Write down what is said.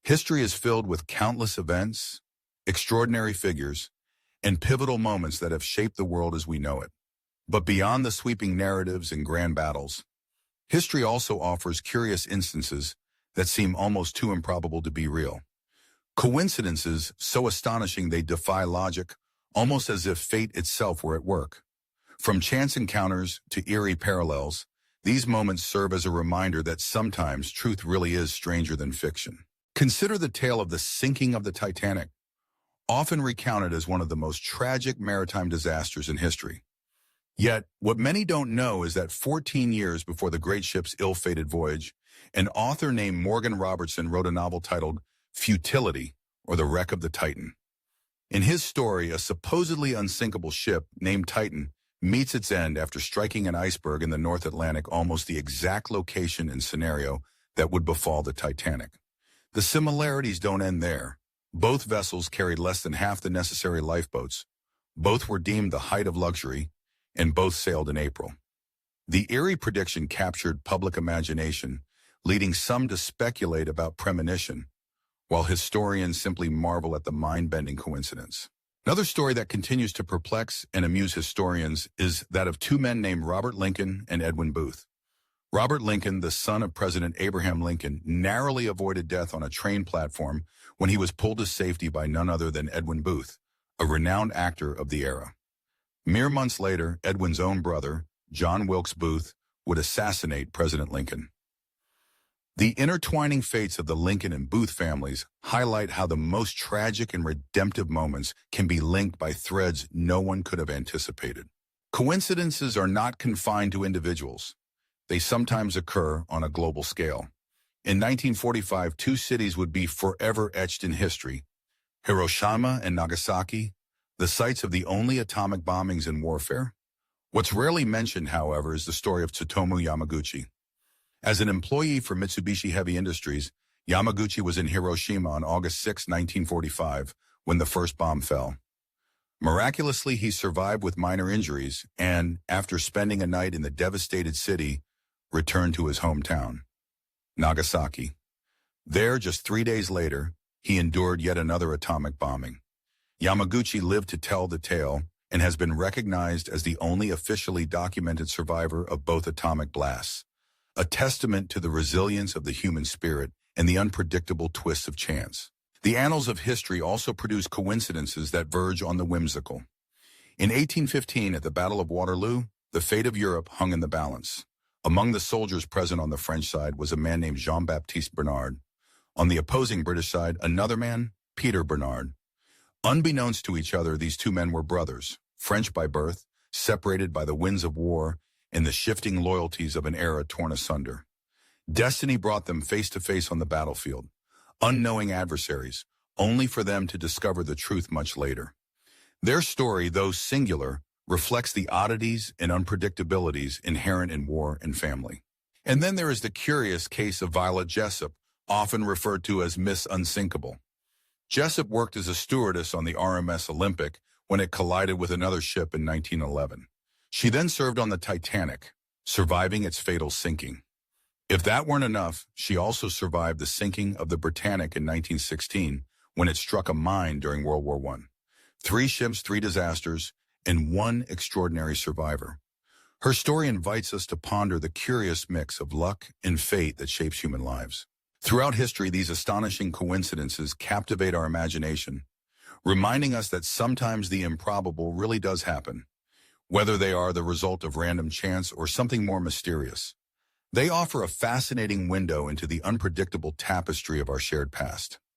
History is filled with countless events, extraordinary figures, and pivotal moments that have shaped the world as we know it. But beyond the sweeping narratives and grand battles, history also offers curious instances that seem almost too improbable to be real. Coincidences so astonishing they defy logic, almost as if fate itself were at work. From chance encounters to eerie parallels, these moments serve as a reminder that sometimes truth really is stranger than fiction. Consider the tale of the sinking of the Titanic, often recounted as one of the most tragic maritime disasters in history. Yet, what many don't know is that 14 years before the great ship's ill-fated voyage, an author named Morgan Robertson wrote a novel titled Futility, or The Wreck of the Titan. In his story, a supposedly unsinkable ship named Titan meets its end after striking an iceberg in the North Atlantic, almost the exact location and scenario that would befall the Titanic. The similarities don't end there. Both vessels carried less than half the necessary lifeboats. Both were deemed the height of luxury, and both sailed in April. The eerie prediction captured public imagination, leading some to speculate about premonition, while historians simply marvel at the mind-bending coincidence. Another story that continues to perplex and amuse historians is that of two men named Robert Lincoln and Edwin Booth. Robert Lincoln, the son of President Abraham Lincoln, narrowly avoided death on a train platform when he was pulled to safety by none other than Edwin Booth, a renowned actor of the era. Mere months later, Edwin's own brother, John Wilkes Booth, would assassinate President Lincoln. The intertwining fates of the Lincoln and Booth families highlight how the most tragic and redemptive moments can be linked by threads no one could have anticipated. Coincidences are not confined to individuals. They sometimes occur on a global scale. In 1945, two cities would be forever etched in history: Hiroshima and Nagasaki, the sites of the only atomic bombings in warfare. What's rarely mentioned, however, is the story of Tsutomu Yamaguchi. As an employee for Mitsubishi Heavy Industries, Yamaguchi was in Hiroshima on August 6, 1945, when the first bomb fell. Miraculously, he survived with minor injuries and, after spending a night in the devastated city, returned to his hometown, Nagasaki. There, just 3 days later, he endured yet another atomic bombing. Yamaguchi lived to tell the tale and has been recognized as the only officially documented survivor of both atomic blasts, a testament to the resilience of the human spirit and the unpredictable twists of chance. The annals of history also produce coincidences that verge on the whimsical. In 1815, at the Battle of Waterloo, the fate of Europe hung in the balance. Among the soldiers present on the French side was a man named Jean-Baptiste Bernard. On the opposing British side, another man, Peter Bernard. Unbeknownst to each other, these two men were brothers, French by birth, separated by the winds of war and the shifting loyalties of an era torn asunder. Destiny brought them face to face on the battlefield, unknowing adversaries, only for them to discover the truth much later. Their story, though singular, reflects the oddities and unpredictabilities inherent in war and family. And then there is the curious case of Violet Jessup, often referred to as Miss Unsinkable. Jessup worked as a stewardess on the RMS Olympic when it collided with another ship in 1911. She then served on the Titanic, surviving its fatal sinking. If that weren't enough, she also survived the sinking of the Britannic in 1916 when it struck a mine during World War I. 3 ships, 3 disasters, and 1 extraordinary survivor. Her story invites us to ponder the curious mix of luck and fate that shapes human lives. Throughout history, these astonishing coincidences captivate our imagination, reminding us that sometimes the improbable really does happen, whether they are the result of random chance or something more mysterious. They offer a fascinating window into the unpredictable tapestry of our shared past.